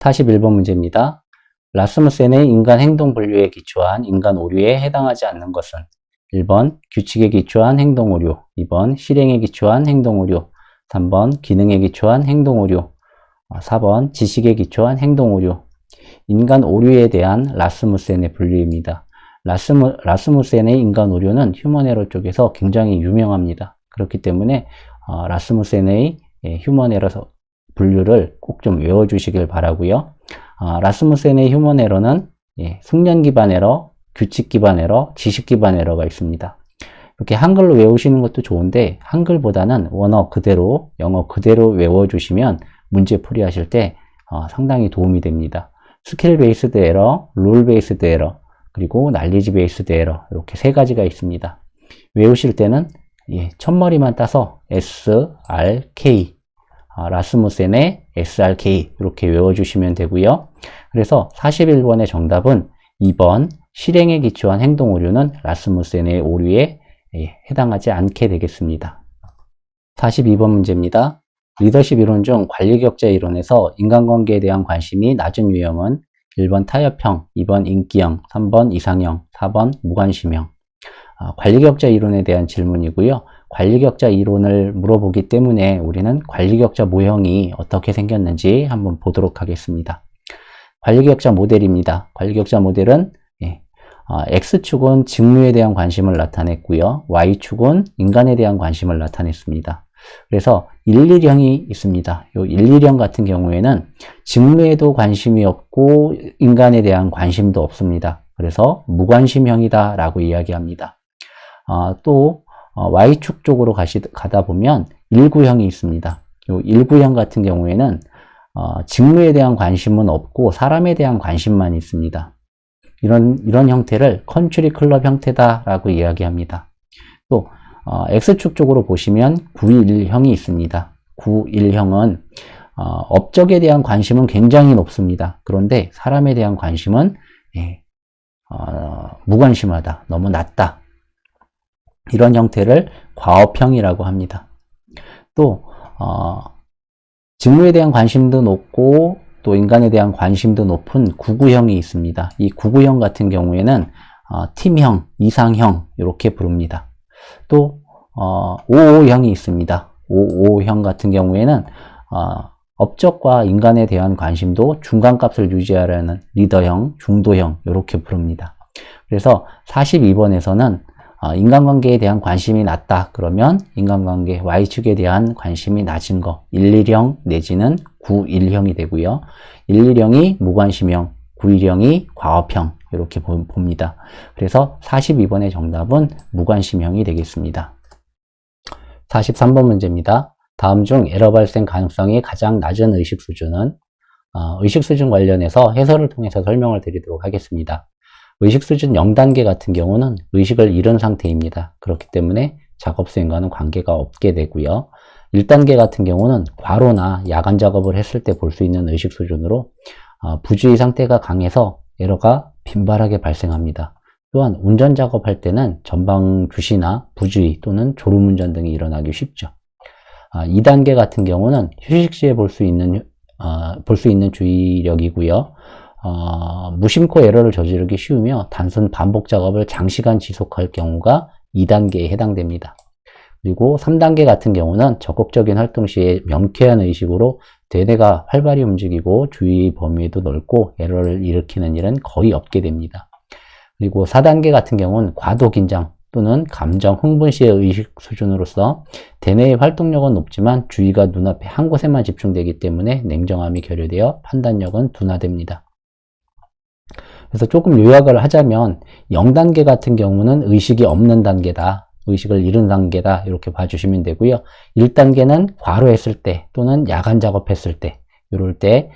41번 문제입니다. 라스무센의 인간 행동 분류에 기초한 인간 오류에 해당하지 않는 것은 1번 규칙에 기초한 행동 오류, 2번 실행에 기초한 행동 오류, 3번 기능에 기초한 행동 오류, 4번 지식에 기초한 행동 오류. 인간 오류에 대한 라스무센의 분류입니다. 라스무센의 인간 오류는 휴먼 에러 쪽에서 굉장히 유명합니다. 그렇기 때문에 라스무센의 휴먼 에러 분류를 꼭 좀 외워주시길 바라고요. 라스무센의 휴먼 에러는 숙련 기반 에러, 규칙 기반 에러, 지식 기반 에러가 있습니다. 이렇게 한글로 외우시는 것도 좋은데 한글보다는 원어 그대로, 영어 그대로 외워주시면 문제 풀이하실 때 상당히 도움이 됩니다. 스킬 베이스드 에러, 룰 베이스드 에러, 그리고 날리지 베이스드 에러 이렇게 세 가지가 있습니다. 외우실 때는 첫머리만 따서 SRK, 라스무센의 SRK 이렇게 외워주시면 되고요. 그래서 41번의 정답은 2번 실행에 기초한 행동 오류는 라스무센의 오류에 해당하지 않게 되겠습니다. 42번 문제입니다. 리더십 이론 중 관리격자 이론에서 인간관계에 대한 관심이 낮은 유형은 1번 타협형, 2번 인기형, 3번 이상형, 4번 무관심형. 관리격자 이론에 대한 질문이고요. 관리격자 이론을 물어보기 때문에 우리는 관리격자 모형이 어떻게 생겼는지 한번 보도록 하겠습니다. 관리격자 모델입니다. 관리격자 모델은 X축은 직무에 대한 관심을 나타냈고요. Y축은 인간에 대한 관심을 나타냈습니다. 그래서 1,1형이 있습니다. 이 1,1형 같은 경우에는 직무에도 관심이 없고 인간에 대한 관심도 없습니다. 그래서 무관심형이다 라고 이야기합니다. 또 Y축 쪽으로 가다 보면 1,9형이 있습니다. 이 1,9형 같은 경우에는 직무에 대한 관심은 없고 사람에 대한 관심만 있습니다. 이런 형태를 컨트리 클럽 형태다라고 이야기합니다. 또 X축 쪽으로 보시면 9,1형이 있습니다. 9,1형은 업적에 대한 관심은 굉장히 높습니다. 그런데 사람에 대한 관심은 무관심하다, 너무 낮다. 이런 형태를 과업형이라고 합니다. 또 직무에 대한 관심도 높고 또 인간에 대한 관심도 높은 9,9형이 있습니다. 이 9,9형 같은 경우에는 팀형, 이상형 이렇게 부릅니다. 또 5,5형이 있습니다. 5,5형 같은 경우에는 업적과 인간에 대한 관심도 중간값을 유지하려는 리더형, 중도형 이렇게 부릅니다. 그래서 42번에서는 인간관계에 대한 관심이 낮다 그러면 인간관계 Y축에 대한 관심이 낮은 거 1,1형 내지는 9,1형이 되고요. 1,1형이 무관심형, 9,1형이 과업형 이렇게 봅니다. 그래서 42번의 정답은 무관심형이 되겠습니다. 43번 문제입니다. 다음 중 에러 발생 가능성이 가장 낮은 의식 수준은 의식 수준 관련해서 해설을 통해서 설명을 드리도록 하겠습니다. 의식 수준 0단계 같은 경우는 의식을 잃은 상태입니다. 그렇기 때문에 작업 수행과는 관계가 없게 되고요. 1단계 같은 경우는 과로나 야간 작업을 했을 때 볼 수 있는 의식 수준으로 부주의 상태가 강해서 에러가 빈발하게 발생합니다. 또한 운전 작업할 때는 전방 주시나 부주의 또는 졸음운전 등이 일어나기 쉽죠. 2단계 같은 경우는 휴식 시에 볼 수 있는 주의력이고요. 무심코 에러를 저지르기 쉬우며 단순 반복 작업을 장시간 지속할 경우가 2단계에 해당됩니다. 그리고 3단계 같은 경우는 적극적인 활동 시에 명쾌한 의식으로 대뇌가 활발히 움직이고 주의 범위도 넓고 에러를 일으키는 일은 거의 없게 됩니다. 그리고 4단계 같은 경우는 과도 긴장 또는 감정 흥분 시의 의식 수준으로서 대뇌의 활동력은 높지만 주의가 눈앞에 한 곳에만 집중되기 때문에 냉정함이 결여되어 판단력은 둔화됩니다. 그래서 조금 요약을 하자면 0단계 같은 경우는 의식이 없는 단계다. 의식을 잃은 단계다. 이렇게 봐주시면 되고요. 1단계는 과로했을 때 또는 야간 작업했을 때 이럴 때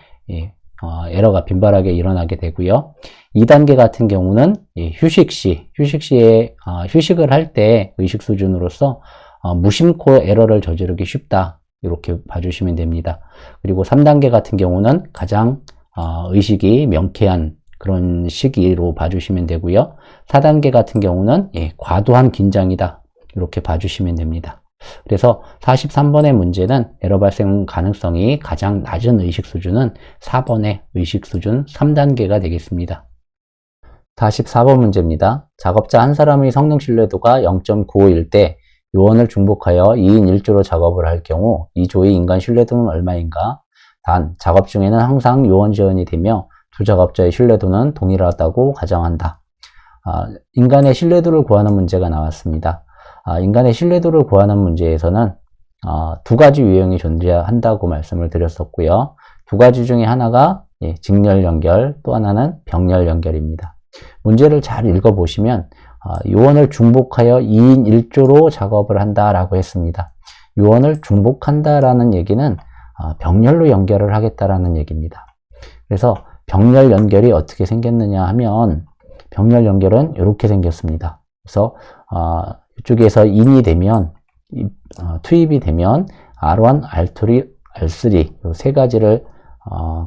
에러가 빈발하게 일어나게 되고요. 2단계 같은 경우는 휴식 시에 휴식을 할 때 의식 수준으로서 무심코 에러를 저지르기 쉽다. 이렇게 봐주시면 됩니다. 그리고 3단계 같은 경우는 가장 의식이 명쾌한 그런 시기로 봐주시면 되고요. 4단계 같은 경우는 과도한 긴장이다. 이렇게 봐주시면 됩니다. 그래서 43번의 문제는 에러 발생 가능성이 가장 낮은 의식 수준은 4번의 의식 수준 3단계가 되겠습니다. 44번 문제입니다. 작업자 한 사람의 성능 신뢰도가 0.95일 때 요원을 중복하여 2인 1조로 작업을 할 경우 이 조의 인간 신뢰도는 얼마인가? 단, 작업 중에는 항상 요원 지원이 되며 두 작업자의 신뢰도는 동일하다고 가정한다. 인간의 신뢰도를 구하는 문제가 나왔습니다. 인간의 신뢰도를 구하는 문제에서는 두 가지 유형이 존재한다고 말씀을 드렸었고요. 두 가지 중에 하나가 직렬 연결, 또 하나는 병렬 연결입니다. 문제를 잘 읽어보시면 요원을 중복하여 2인 1조로 작업을 한다라고 했습니다. 요원을 중복한다라는 얘기는 병렬로 연결을 하겠다라는 얘기입니다. 그래서 병렬 연결이 어떻게 생겼느냐 하면 병렬 연결은 이렇게 생겼습니다. 그래서 이쪽에서 인이 되면 투입이 되면 R1, R2, R3 이 세 가지를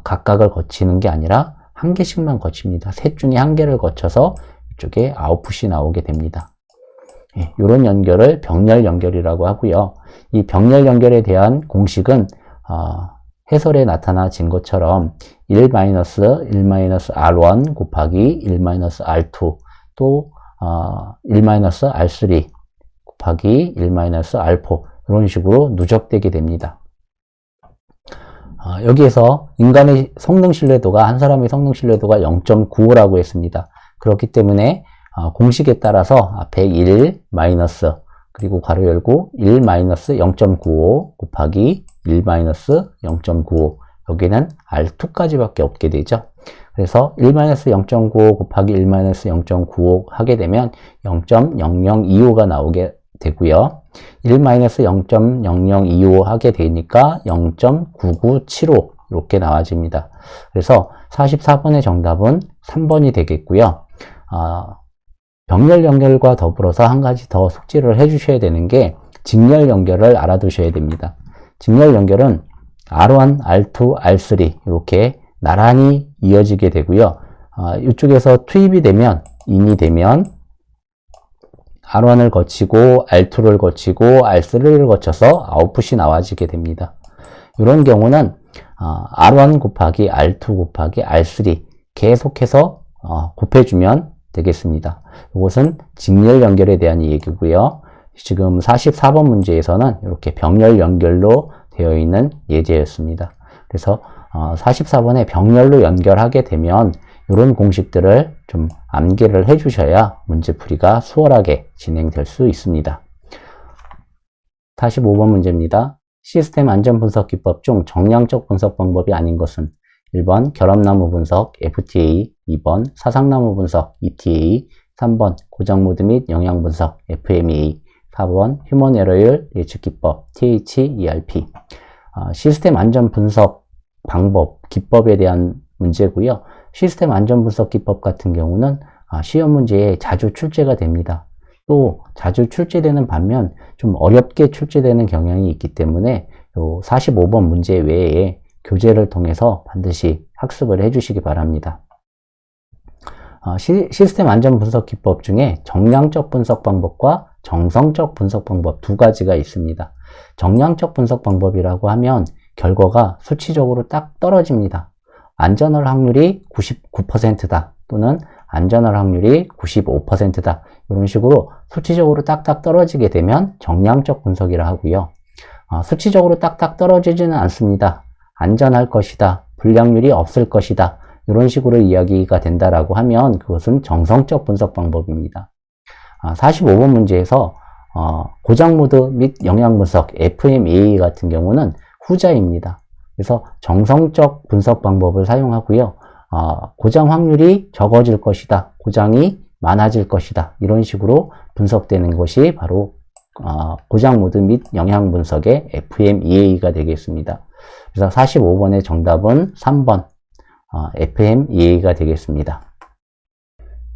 각각을 거치는 게 아니라 한 개씩만 거칩니다. 셋 중에 한 개를 거쳐서 이쪽에 아웃풋이 나오게 됩니다. 이런 연결을 병렬 연결이라고 하고요. 이 병렬 연결에 대한 공식은 해설에 나타나진 것처럼 1-1-R1 곱하기 1-R2 또 1-R3 곱하기 1-R4 이런 식으로 누적되게 됩니다. 여기에서 인간의 성능 신뢰도가 한 사람의 성능 신뢰도가 0.95라고 했습니다. 그렇기 때문에 공식에 따라서 앞에 1 마이너스 그리고 괄호 열고 1 마이너스 0.95 곱하기 1 마이너스 0.95 여기는 R2까지 밖에 없게 되죠. 그래서 1 마이너스 0.95 곱하기 1 마이너스 0.95 하게 되면 0.0025가 나오게 되고요. 1 마이너스 0.0025 하게 되니까 0.9975 이렇게 나와집니다. 그래서 44번의 정답은 3번이 되겠고요. 병렬 연결과 더불어서 한 가지 더 숙지를 해주셔야 되는 게 직렬 연결을 알아두셔야 됩니다. 직렬 연결은 R1, R2, R3 이렇게 나란히 이어지게 되고요. 이쪽에서 투입이 되면 인이 되면 R1을 거치고 R2를 거치고 R3를 거쳐서 아웃풋이 나와지게 됩니다. 이런 경우는 R1 곱하기 R2 곱하기 R3 계속해서 곱해주면 되겠습니다. 이것은 직렬 연결에 대한 얘기고요. 지금 44번 문제에서는 이렇게 병렬 연결로 되어 있는 예제였습니다. 그래서 44번에 병렬로 연결하게 되면 이런 공식들을 좀 암기를 해주셔야 문제풀이가 수월하게 진행될 수 있습니다. 45번 문제입니다. 시스템 안전분석 기법 중 정량적 분석 방법이 아닌 것은 1번 결합나무 분석 FTA, 2번 사상나무 분석 ETA, 3번 고장모드 및 영향 분석 FMEA, 4번 휴먼 에러율 예측 기법 THERP. 시스템 안전 분석 방법, 기법에 대한 문제고요. 시스템 안전 분석 기법 같은 경우는 시험 문제에 자주 출제가 됩니다. 또 자주 출제되는 반면 좀 어렵게 출제되는 경향이 있기 때문에 45번 문제 외에 교재를 통해서 반드시 학습을 해주시기 바랍니다. 시스템 안전 분석 기법 중에 정량적 분석 방법과 정성적 분석 방법 두 가지가 있습니다. 정량적 분석 방법이라고 하면 결과가 수치적으로 딱 떨어집니다. 안전할 확률이 99%다 또는 안전할 확률이 95%다 이런 식으로 수치적으로 딱딱 떨어지게 되면 정량적 분석이라 하고요. 수치적으로 딱딱 떨어지지는 않습니다. 안전할 것이다, 불량률이 없을 것이다 이런 식으로 이야기가 된다라고 하면 그것은 정성적 분석 방법입니다. 45번 문제에서 고장 모드 및 영향 분석 FMEA 같은 경우는 후자입니다. 그래서 정성적 분석 방법을 사용하고요. 고장 확률이 적어질 것이다, 고장이 많아질 것이다 이런 식으로 분석되는 것이 바로 고장 모드 및 영향 분석의 FMEA가 되겠습니다. 그래서 45번의 정답은 3번 FMEA가 되겠습니다.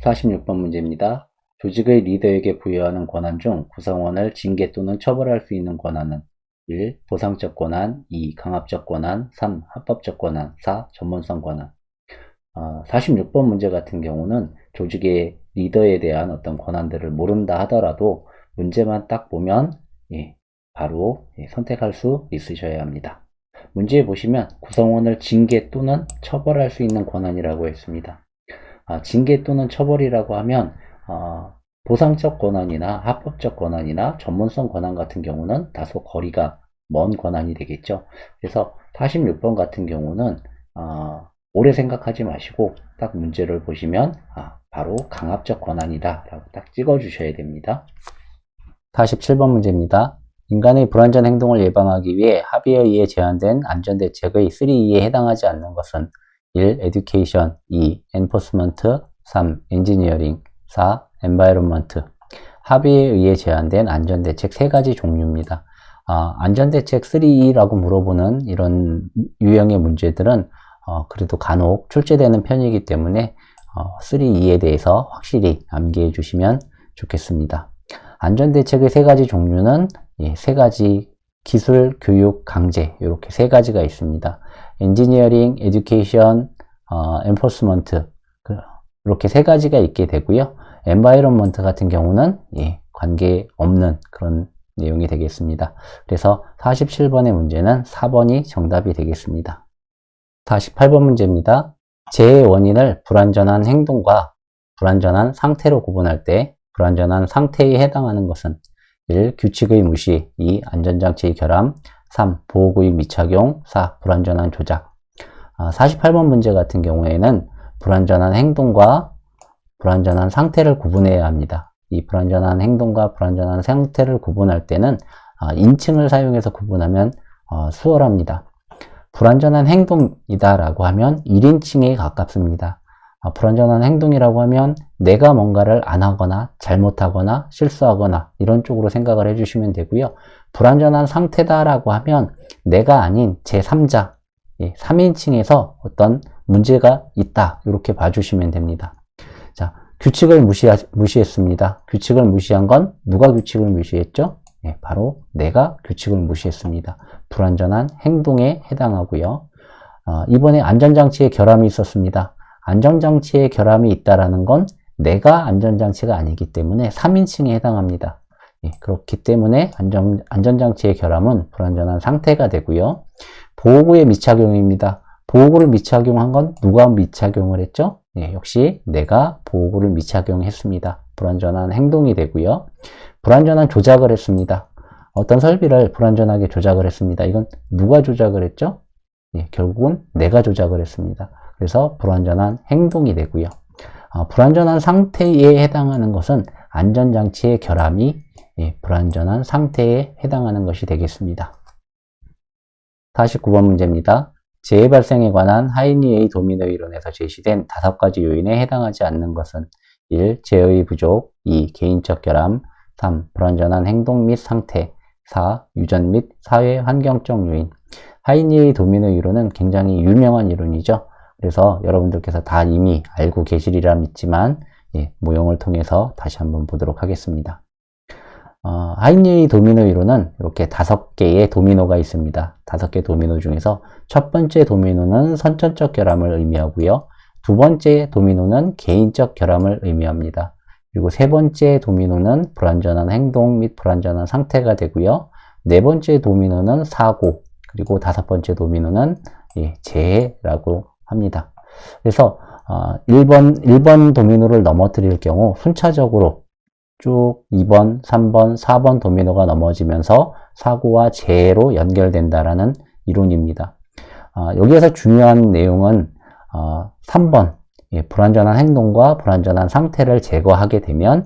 46번 문제입니다. 조직의 리더에게 부여하는 권한 중 구성원을 징계 또는 처벌할 수 있는 권한은 1. 보상적 권한, 2. 강압적 권한, 3. 합법적 권한, 4. 전문성 권한. 46번 문제 같은 경우는 조직의 리더에 대한 어떤 권한들을 모른다 하더라도 문제만 딱 보면 바로 선택할 수 있으셔야 합니다. 문제에 보시면 구성원을 징계 또는 처벌할 수 있는 권한이라고 했습니다. 징계 또는 처벌이라고 하면 보상적 권한이나 합법적 권한이나 전문성 권한 같은 경우는 다소 거리가 먼 권한이 되겠죠. 그래서 46번 같은 경우는 오래 생각하지 마시고 딱 문제를 보시면 바로 강압적 권한이다 라고 딱 찍어 주셔야 됩니다. 47번 문제입니다. 인간의 불완전 행동을 예방하기 위해 합의에 의해 제안된 안전대책의 3E에 해당하지 않는 것은 1. Education, 2. Enforcement, 3. Engineering, 4. Environment. 합의에 의해 제안된 안전대책 3가지 종류입니다. 안전대책 3E라고 물어보는 이런 유형의 문제들은 그래도 간혹 출제되는 편이기 때문에 3E에 대해서 확실히 암기해 주시면 좋겠습니다. 안전대책의 3가지 종류는 3가지 기술, 교육, 강제 이렇게 3가지가 있습니다. 엔지니어링, 에듀케이션, 엔포스먼트 이렇게 3가지가 있게 되고요. 엔바이런먼트 같은 경우는 관계없는 그런 내용이 되겠습니다. 그래서 47번의 문제는 4번이 정답이 되겠습니다. 48번 문제입니다. 재해의 원인을 불완전한 행동과 불완전한 상태로 구분할 때 불완전한 상태에 해당하는 것은 1. 규칙의 무시, 2. 안전장치의 결함, 3. 보호구의 미착용, 4. 불완전한 조작. 48번 문제 같은 경우에는 불완전한 행동과 불완전한 상태를 구분해야 합니다. 이 불완전한 행동과 불완전한 상태를 구분할 때는 인칭을 사용해서 구분하면 수월합니다. 불완전한 행동이다 라고 하면 1인칭에 가깝습니다. 불완전한 행동이라고 하면 내가 뭔가를 안 하거나 잘못하거나 실수하거나 이런 쪽으로 생각을 해주시면 되고요. 불완전한 상태다라고 하면 내가 아닌 제3자, 3인칭에서 어떤 문제가 있다 이렇게 봐주시면 됩니다. 자, 규칙을 무시했습니다. 규칙을 무시한 건 누가 규칙을 무시했죠? 바로 내가 규칙을 무시했습니다. 불완전한 행동에 해당하고요. 이번에 안전장치에 결함이 있었습니다. 안전장치에 결함이 있다라는 건 내가 안전장치가 아니기 때문에 3인칭에 해당합니다. 그렇기 때문에 안전장치의 결함은 불완전한 상태가 되고요. 보호구의 미착용입니다. 보호구를 미착용한 건 누가 미착용을 했죠? 역시 내가 보호구를 미착용했습니다. 불완전한 행동이 되고요. 불완전한 조작을 했습니다. 어떤 설비를 불완전하게 조작을 했습니다. 이건 누가 조작을 했죠? 결국은 내가 조작을 했습니다. 그래서 불완전한 행동이 되고요. 불완전한 상태에 해당하는 것은 안전장치의 결함이 불완전한 상태에 해당하는 것이 되겠습니다. 49번 문제입니다. 재해 발생에 관한 하이니의 도미노 이론에서 제시된 5가지 요인에 해당하지 않는 것은 1. 재해의 부족, 2. 개인적 결함, 3. 불완전한 행동 및 상태, 4. 유전 및 사회 환경적 요인. 하이니의 도미노 이론은 굉장히 유명한 이론이죠. 그래서 여러분들께서 다 이미 알고 계시리라 믿지만 모형을 통해서 다시 한번 보도록 하겠습니다. 하이니의 도미노 이론은 이렇게 5개의 도미노가 있습니다. 5개 도미노 중에서 첫 번째 도미노는 선천적 결함을 의미하고요. 두 번째 도미노는 개인적 결함을 의미합니다. 그리고 세 번째 도미노는 불완전한 행동 및 불완전한 상태가 되고요. 네 번째 도미노는 사고, 그리고 5번째 도미노는 재해라고 합니다. 그래서 1번 도미노를 넘어뜨릴 경우 순차적으로 쭉 2번, 3번, 4번 도미노가 넘어지면서 사고와 재해로 연결된다라는 이론입니다. 여기에서 중요한 내용은 3번 불완전한 행동과 불완전한 상태를 제거하게 되면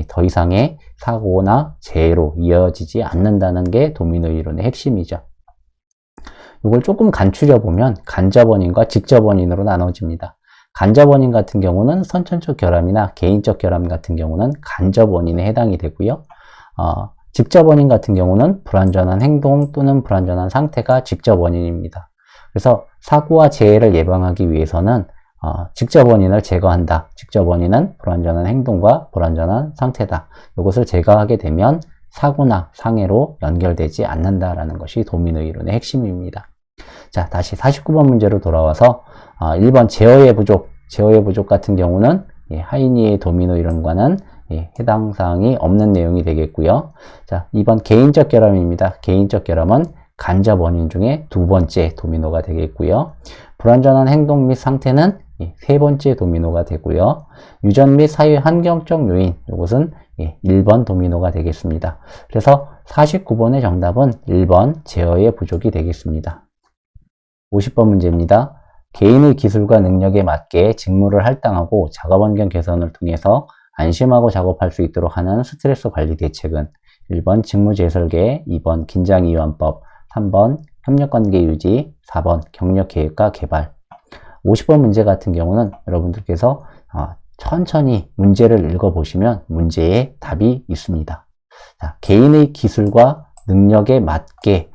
더 이상의 사고나 재해로 이어지지 않는다는 게 도미노 이론의 핵심이죠. 이걸 조금 간추려 보면 간접 원인과 직접 원인으로 나눠집니다. 간접 원인 같은 경우는 선천적 결함이나 개인적 결함 같은 경우는 간접 원인에 해당이 되고요. 직접 원인 같은 경우는 불완전한 행동 또는 불완전한 상태가 직접 원인입니다. 그래서 사고와 재해를 예방하기 위해서는 직접 원인을 제거한다. 직접 원인은 불완전한 행동과 불완전한 상태다. 이것을 제거하게 되면 사고나 상해로 연결되지 않는다라는 것이 도미노 이론의 핵심입니다. 자, 다시 49번 문제로 돌아와서 1번 제어의 부족 같은 경우는 하이니의 도미노 이론과는 해당 사항이 없는 내용이 되겠고요. 자, 2번 개인적 결함입니다. 개인적 결함은 간접 원인 중에 두 번째 도미노가 되겠고요. 불완전한 행동 및 상태는 세 번째 도미노가 되고요. 유전 및 사회 환경적 요인, 이것은 1번 도미노가 되겠습니다. 그래서 49번의 정답은 1번 제어의 부족이 되겠습니다. 50번 문제입니다. 개인의 기술과 능력에 맞게 직무를 할당하고 작업 환경 개선을 통해서 안심하고 작업할 수 있도록 하는 스트레스 관리 대책은 1번 직무 재설계, 2번 긴장 이완법, 3번 협력관계 유지, 4번 경력 계획과 개발. 50번 문제 같은 경우는 여러분들께서 천천히 문제를 읽어보시면 문제에 답이 있습니다. 자, 개인의 기술과 능력에 맞게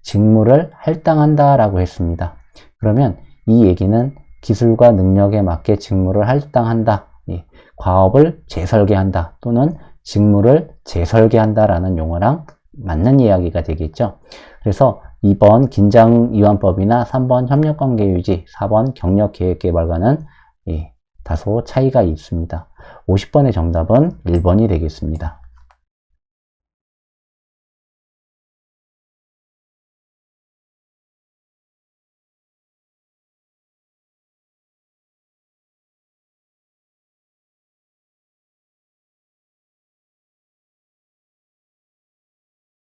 직무를 할당한다 라고 했습니다. 그러면 이 얘기는 기술과 능력에 맞게 직무를 할당한다, 과업을 재설계한다 또는 직무를 재설계한다 라는 용어랑 맞는 이야기가 되겠죠. 그래서 2번 긴장이완법이나 3번 협력관계유지, 4번 경력계획개발과는 다소 차이가 있습니다. 50번의 정답은 1번이 되겠습니다.